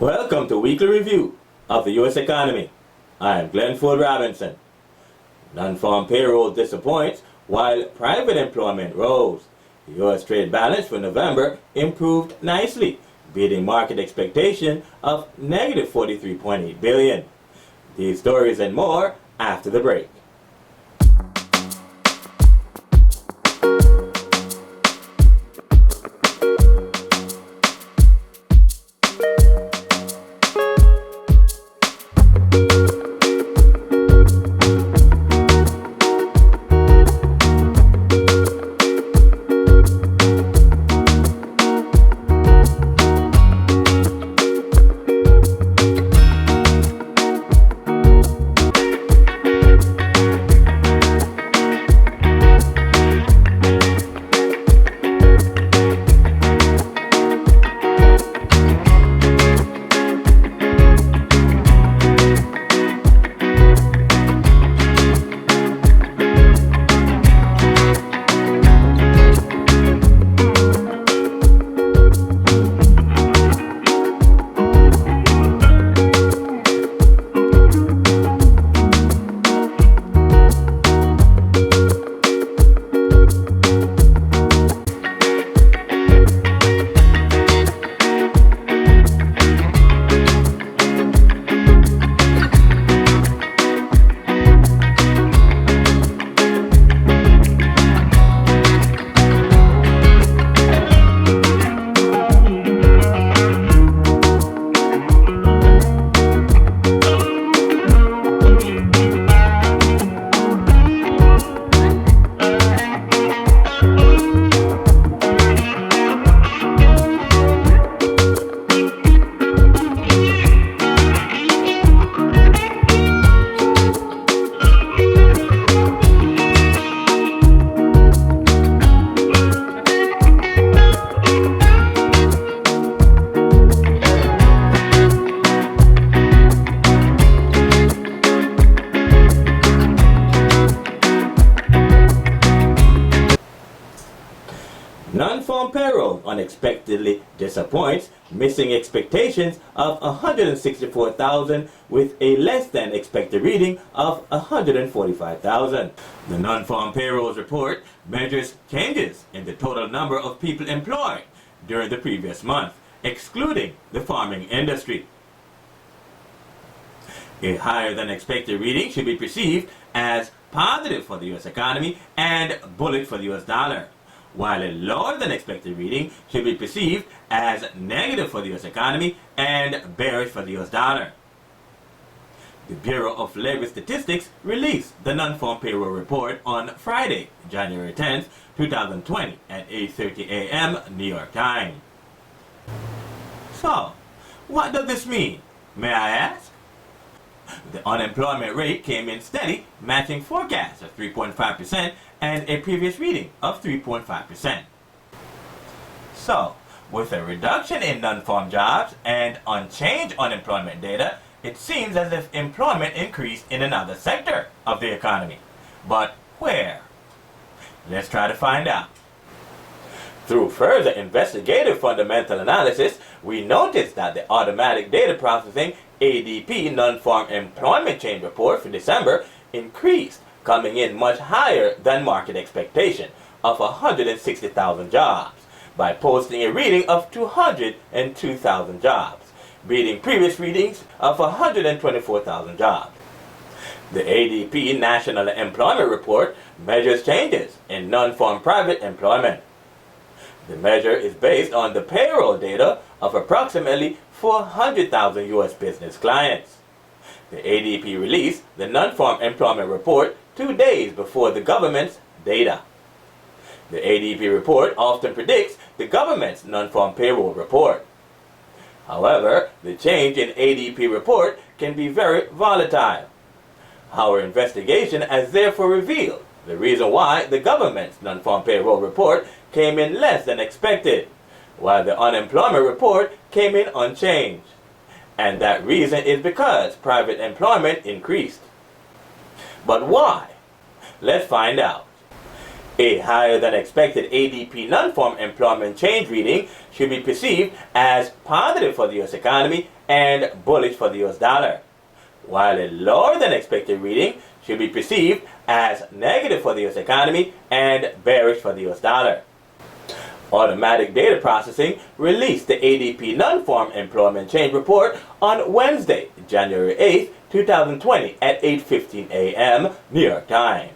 Welcome to Weekly Review of the U.S. Economy. I am Glenford Robinson. Non-farm payroll disappoints while private employment rose. The U.S. trade balance for November improved nicely, beating market expectation of negative $43.8 billion. These stories and more after the break. Non-farm payroll unexpectedly disappoints, missing expectations of 164,000 with a less than expected reading of 145,000. The non-farm payrolls report measures changes in the total number of people employed during the previous month, excluding the farming industry. A higher than expected reading should be perceived as positive for the U.S. economy and bullish for the U.S. dollar, while a lower than expected reading should be perceived as negative for the U.S. economy and bearish for the U.S. dollar. The Bureau of Labor Statistics released the non-farm payroll report on Friday, January 10th, 2020 at 8:30 a.m. New York time. So, what does this mean, may I ask? The unemployment rate came in steady, matching forecasts of 3.5% and a previous reading of 3.5%. So, with a reduction in non-farm jobs and unchanged unemployment data, it seems as if employment increased in another sector of the economy. But where? Let's try to find out. Through further investigative fundamental analysis, we noticed that the automatic data processing ADP non-farm employment change report for December increased, coming in much higher than market expectation of 160,000 jobs by posting a reading of 202,000 jobs, beating previous readings of 124,000 jobs. The ADP National Employment Report measures changes in non-farm private employment. The measure is based on the payroll data of approximately 400,000 U.S. business clients. The ADP released the non-farm employment report 2 days before the government's data. The ADP report often predicts the government's non-farm payroll report. However, the change in ADP report can be very volatile. Our investigation has therefore revealed the reason why the government's non-farm payroll report came in less than expected, while the unemployment report came in unchanged. And that reason is because private employment increased. But why? Let's find out. A higher than expected ADP non-farm employment change reading should be perceived as positive for the U.S. economy and bullish for the U.S. dollar, while a lower than expected reading should be perceived as negative for the U.S. economy and bearish for the U.S. dollar. Automatic Data Processing released the ADP non-farm employment change report on Wednesday, January 8, 2020 at 8:15 a.m. New York time.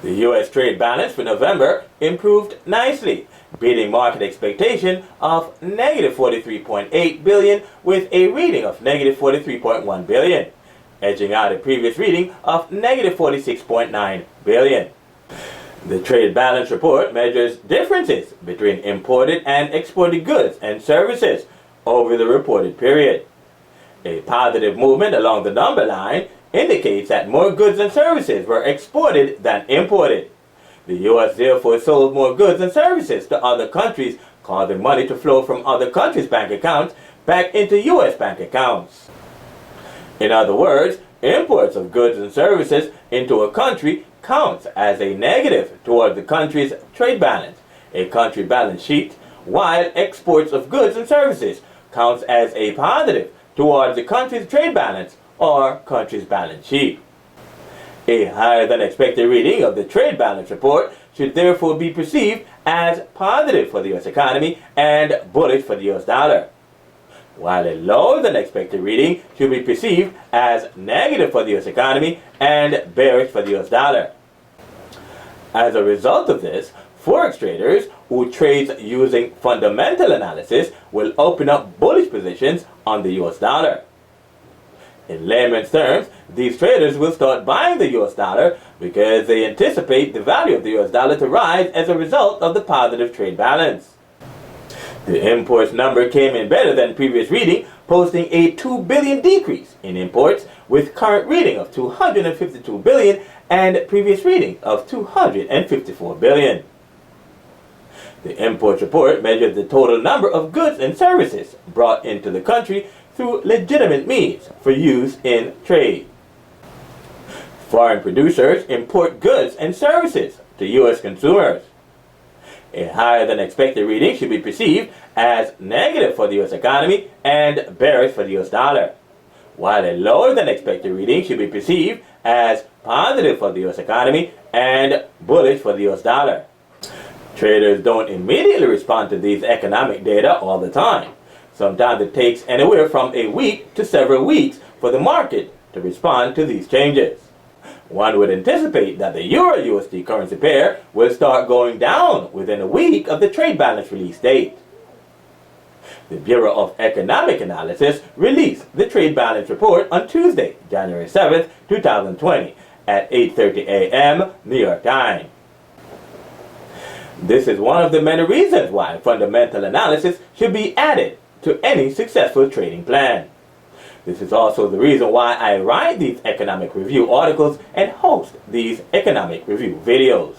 The U.S. trade balance for November improved nicely, beating market expectation of negative $43.8 billion with a reading of negative $43.1 billion, edging out a previous reading of negative $46.9 billion. The trade balance report measures differences between imported and exported goods and services over the reported period. A positive movement along the number line indicates that more goods and services were exported than imported. The U.S. therefore sold more goods and services to other countries, causing money to flow from other countries' bank accounts back into U.S. bank accounts. In other words, imports of goods and services into a country counts as a negative toward the country's trade balance, a country balance sheet, while exports of goods and services counts as a positive towards the country's trade balance or country's balance sheet. A higher than expected reading of the trade balance report should therefore be perceived as positive for the U.S. economy and bullish for the U.S. dollar, while a lower than expected reading should be perceived as negative for the U.S. economy and bearish for the U.S. dollar. As a result of this, Forex traders who trade using fundamental analysis will open up bullish positions on the U.S. dollar. In layman's terms, these traders will start buying the U.S. dollar because they anticipate the value of the U.S. dollar to rise as a result of the positive trade balance. The imports number came in better than previous reading, posting a 2 billion decrease in imports with current reading of 252 billion and previous reading of 254 billion. The imports report measures the total number of goods and services brought into the country through legitimate means for use in trade. Foreign producers import goods and services to U.S. consumers. A higher than expected reading should be perceived as negative for the U.S. economy and bearish for the U.S. dollar, while a lower than expected reading should be perceived as positive for the U.S. economy and bullish for the U.S. dollar. Traders don't immediately respond to these economic data all the time. Sometimes it takes anywhere from a week to several weeks for the market to respond to these changes. One would anticipate that the Euro-USD currency pair will start going down within a week of the trade balance release date. The Bureau of Economic Analysis released the trade balance report on Tuesday, January 7, 2020 at 8:30 a.m. New York time. This is one of the many reasons why fundamental analysis should be added to any successful trading plan. This is also the reason why I write these economic review articles and host these economic review videos.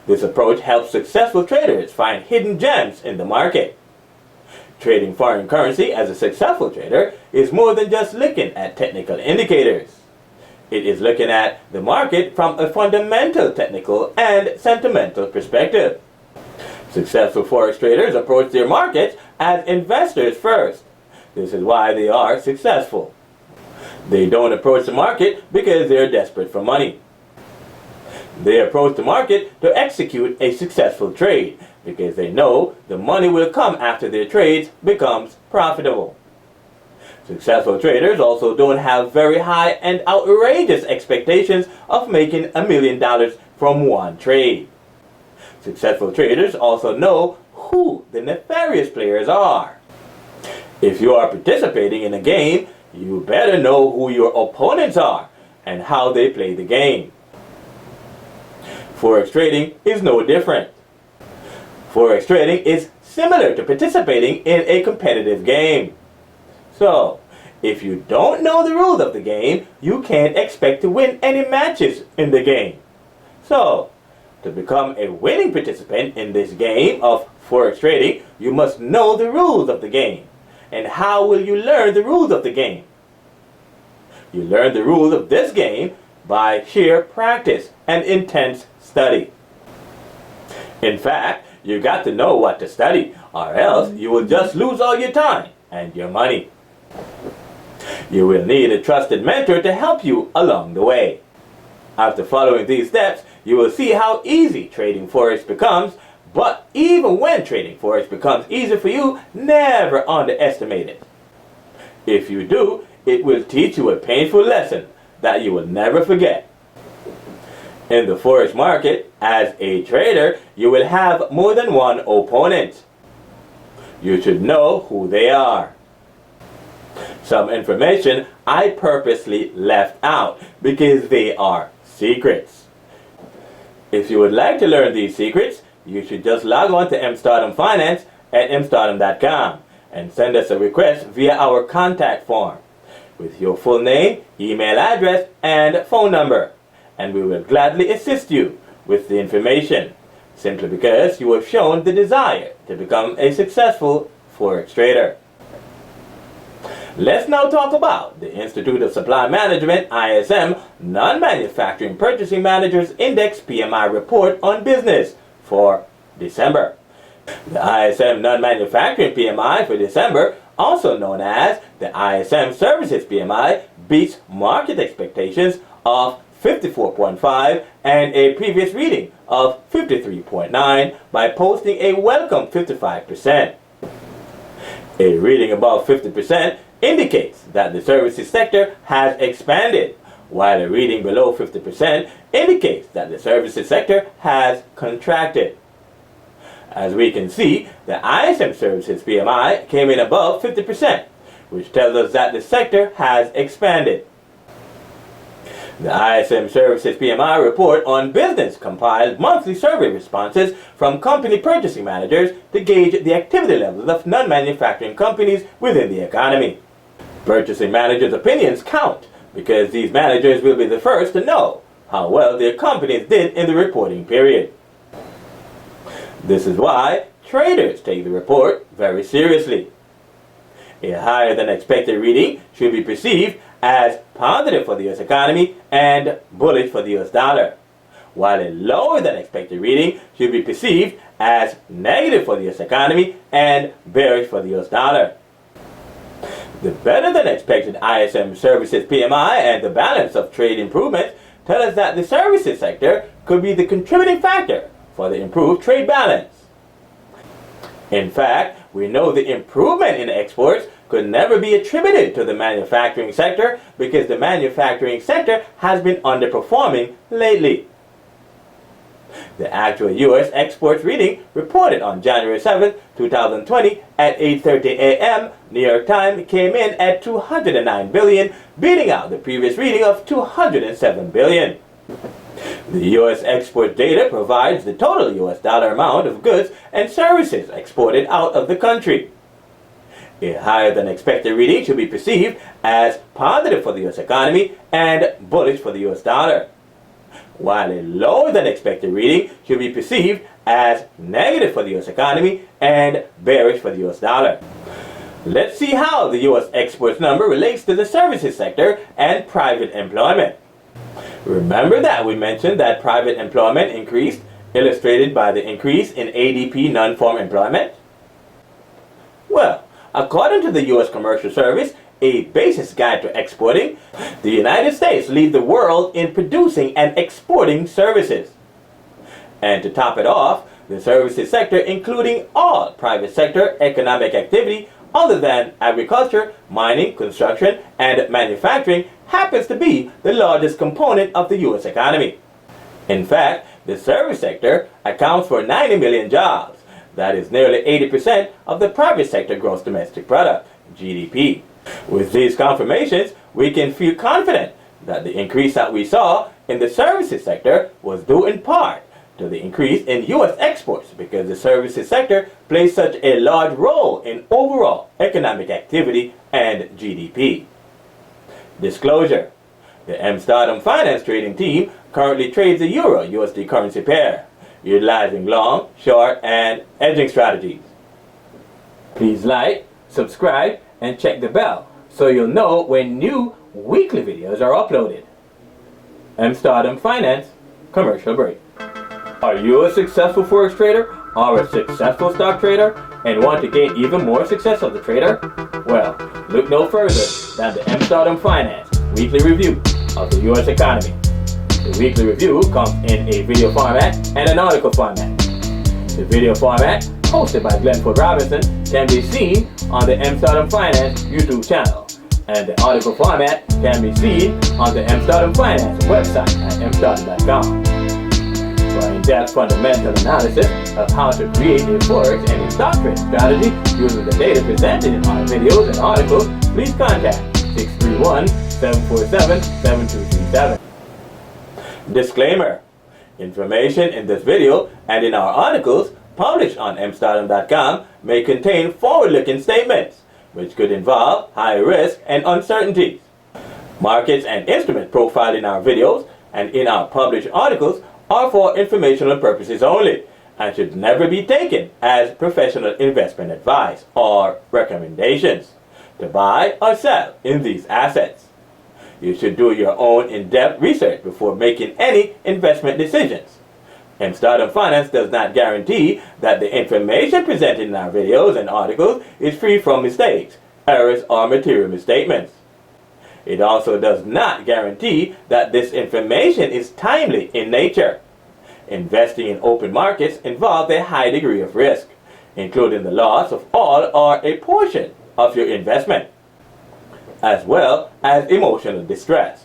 This approach helps successful traders find hidden gems in the market. Trading foreign currency as a successful trader is more than just looking at technical indicators. It is looking at the market from a fundamental, technical, and sentimental perspective. Successful forex traders approach their markets as investors first. This is why they are successful. They don't approach the market because they are desperate for money. They approach the market to execute a successful trade because they know the money will come after their trades becomes profitable. Successful traders also don't have very high and outrageous expectations of making $1 million from one trade. Successful traders also know who the nefarious players are. If you are participating in a game, you better know who your opponents are and how they play the game. Forex trading is no different. Forex trading is similar to participating in a competitive game. So, if you don't know the rules of the game, you can't expect to win any matches in the game. So, to become a winning participant in this game of Forex trading, you must know the rules of the game. And how will you learn the rules of the game? You learn the rules of this game by sheer practice and intense study. In fact, you got to know what to study, or else you will just lose all your time and your money. You will need a trusted mentor to help you along the way. After following these steps, you will see how easy trading Forex becomes, but even when trading Forex becomes easier for you, never underestimate it. If you do, it will teach you a painful lesson that you will never forget. In the Forex market, as a trader, you will have more than one opponent. You should know who they are. Some information I purposely left out because they are secrets. If you would like to learn these secrets, you should just log on to mstardom Finance at mstardom.com and send us a request via our contact form with your full name, email address, and phone number, and we will gladly assist you with the information, simply because you have shown the desire to become a successful Forex trader. Let's now talk about the Institute of Supply Management ISM Non-Manufacturing Purchasing Managers Index PMI report on business for December. The ISM Non-Manufacturing PMI for December, also known as the ISM Services PMI, beats market expectations of 54.5 and a previous reading of 53.9 by posting a welcome 55%. A reading above 50% indicates that the services sector has expanded, while a reading below 50% indicates that the services sector has contracted. As we can see, the ISM Services PMI came in above 50%, which tells us that the sector has expanded. The ISM Services PMI report on business compiles monthly survey responses from company purchasing managers to gauge the activity levels of non-manufacturing companies within the economy. Purchasing managers' opinions count because these managers will be the first to know how well their companies did in the reporting period. This is why traders take the report very seriously. A higher than expected reading should be perceived as positive for the U.S. economy and bullish for the U.S. dollar, while a lower than expected reading should be perceived as negative for the U.S. economy and bearish for the U.S. dollar. The better than expected ISM Services PMI and the balance of trade improvements tell us that the services sector could be the contributing factor for the improved trade balance. In fact, we know the improvement in exports could never be attributed to the manufacturing sector because the manufacturing sector has been underperforming lately. The actual U.S. exports reading reported on January 7, 2020 at 8:30 a.m. New York time came in at $209 billion, beating out the previous reading of $207 billion. The U.S. export data provides the total U.S. dollar amount of goods and services exported out of the country. A higher than expected reading should be perceived as positive for the U.S. economy and bullish for the U.S. dollar, while a lower than expected reading should be perceived as negative for the U.S. economy and bearish for the U.S. dollar. Let's see how the U.S. exports number relates to the services sector and private employment. Remember that we mentioned that private employment increased, illustrated by the increase in ADP non-farm employment? Well, according to the U.S. Commercial Service, a basis guide to exporting, the United States leads the world in producing and exporting services. And to top it off, the services sector, including all private sector economic activity other than agriculture, mining, construction, and manufacturing, happens to be the largest component of the U.S. economy. In fact, the service sector accounts for 90 million jobs. That is nearly 80% of the private sector gross domestic product, GDP. With these confirmations, we can feel confident that the increase that we saw in the services sector was due in part to the increase in U.S. exports because the services sector plays such a large role in overall economic activity and GDP. Disclosure: the mstardom Finance trading team currently trades the Euro-USD currency pair, utilizing long, short, and hedging strategies. Please like, subscribe, and check the bell so you'll know when new weekly videos are uploaded. mstardom Finance, commercial break. Are you a successful forex trader or a successful stock trader and want to gain even more success as a trader? Well, look no further than the Nonfarm Finance weekly review of the U.S. economy. The weekly review comes in a video format and an article format. The video format, hosted by Glenford Robinson, can be seen on the Nonfarm Finance YouTube channel, and the article format can be seen on the Nonfarm Finance website at nonfarm.com. For in-depth fundamental analysis of how to create a forex and a stock trading strategy using the data presented in our videos and articles, please contact 631-747-7237. Disclaimer: information in this video and in our articles published on mstardom.com may contain forward-looking statements which could involve high risk and uncertainties. Markets and instrument profiled in our videos and in our published articles are for informational purposes only and should never be taken as professional investment advice or recommendations to buy or sell in these assets. You should do your own in-depth research before making any investment decisions. Nonfarm Finance does not guarantee that the information presented in our videos and articles is free from mistakes, errors, or material misstatements. It also does not guarantee that this information is timely in nature. Investing in open markets involves a high degree of risk, including the loss of all or a portion of your investment, as well as emotional distress.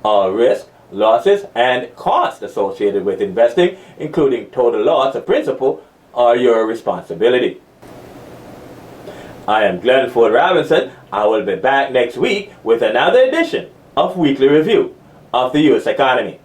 All risk, losses, and costs associated with investing, including total loss of principal, are your responsibility. I am Glenford Robinson. I will be back next week with another edition of Weekly Review of the U.S. Economy.